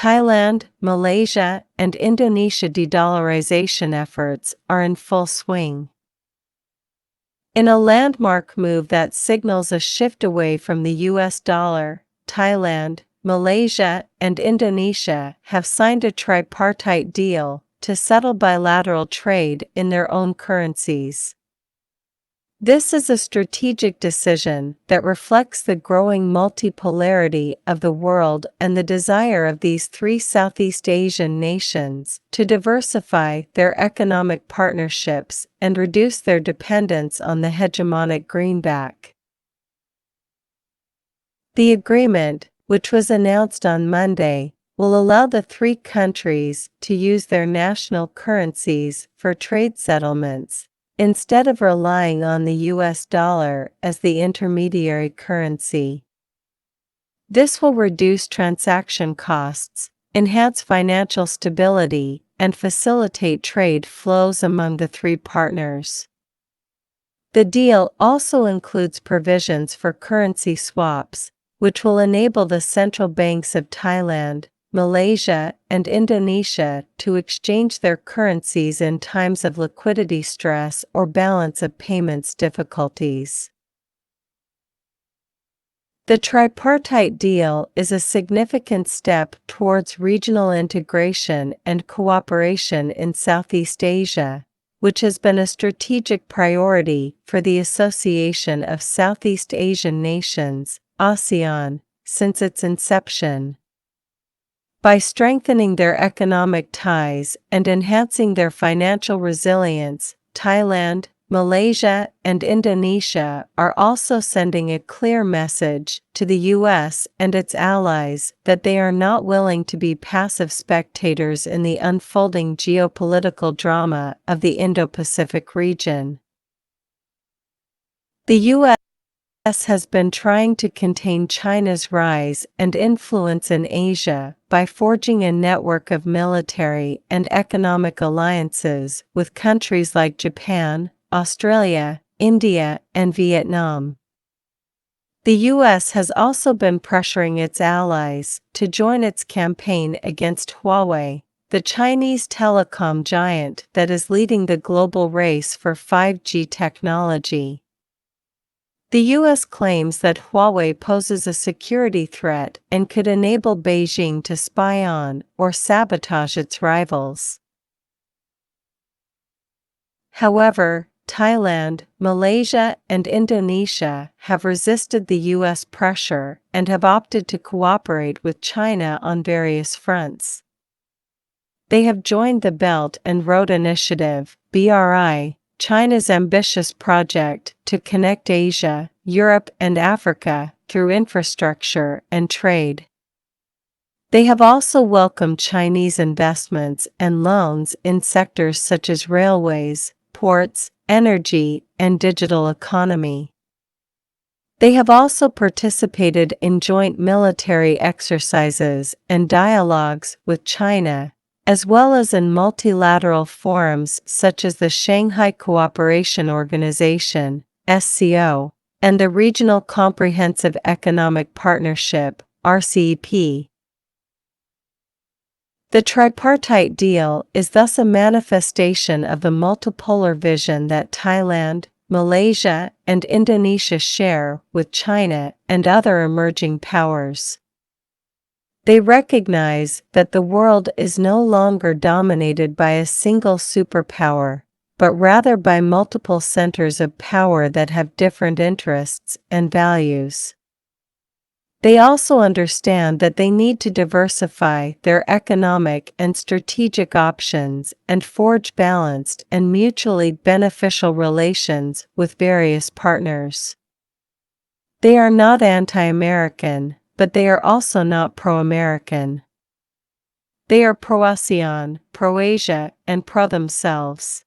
Thailand, Malaysia, and Indonesia de-dollarization efforts are in full swing. In a landmark move that signals a shift away from the US dollar, Thailand, Malaysia, and Indonesia have signed a tripartite deal to settle bilateral trade in their own currencies. This is a strategic decision that reflects the growing multipolarity of the world and the desire of these three Southeast Asian nations to diversify their economic partnerships and reduce their dependence on the hegemonic greenback. The agreement, which was announced on Monday, will allow the three countries to use their national currencies for trade settlements, instead of relying on the US dollar as the intermediary currency. This will reduce transaction costs, enhance financial stability, and facilitate trade flows among the three partners. The deal also includes provisions for currency swaps, which will enable the central banks of Thailand, Malaysia, and Indonesia to exchange their currencies in times of liquidity stress or balance of payments difficulties. The tripartite deal is a significant step towards regional integration and cooperation in Southeast Asia, which has been a strategic priority for the Association of Southeast Asian Nations, ASEAN, since its inception. By strengthening their economic ties and enhancing their financial resilience, Thailand, Malaysia, and Indonesia are also sending a clear message to the US and its allies that they are not willing to be passive spectators in the unfolding geopolitical drama of the Indo-Pacific region. The US has been trying to contain China's rise and influence in Asia by forging a network of military and economic alliances with countries like Japan, Australia, India, and Vietnam. The US has also been pressuring its allies to join its campaign against Huawei, the Chinese telecom giant that is leading the global race for 5G technology. The US claims that Huawei poses a security threat and could enable Beijing to spy on or sabotage its rivals. However, Thailand, Malaysia, and Indonesia have resisted the US pressure and have opted to cooperate with China on various fronts. They have joined the Belt and Road Initiative, BRI, China's ambitious project to connect Asia, Europe, and Africa through infrastructure and trade. They have also welcomed Chinese investments and loans in sectors such as railways, ports, energy, and digital economy. They have also participated in joint military exercises and dialogues with China, as well as in multilateral forums such as the Shanghai Cooperation Organization, SCO, and the Regional Comprehensive Economic Partnership, RCEP. The tripartite deal is thus a manifestation of the multipolar vision that Thailand, Malaysia, and Indonesia share with China and other emerging powers. They recognize that the world is no longer dominated by a single superpower, but rather by multiple centers of power that have different interests and values. They also understand that they need to diversify their economic and strategic options and forge balanced and mutually beneficial relations with various partners. They are not anti-American, but they are also not pro-American. They are pro-ASEAN, pro-Asia, and pro-themselves.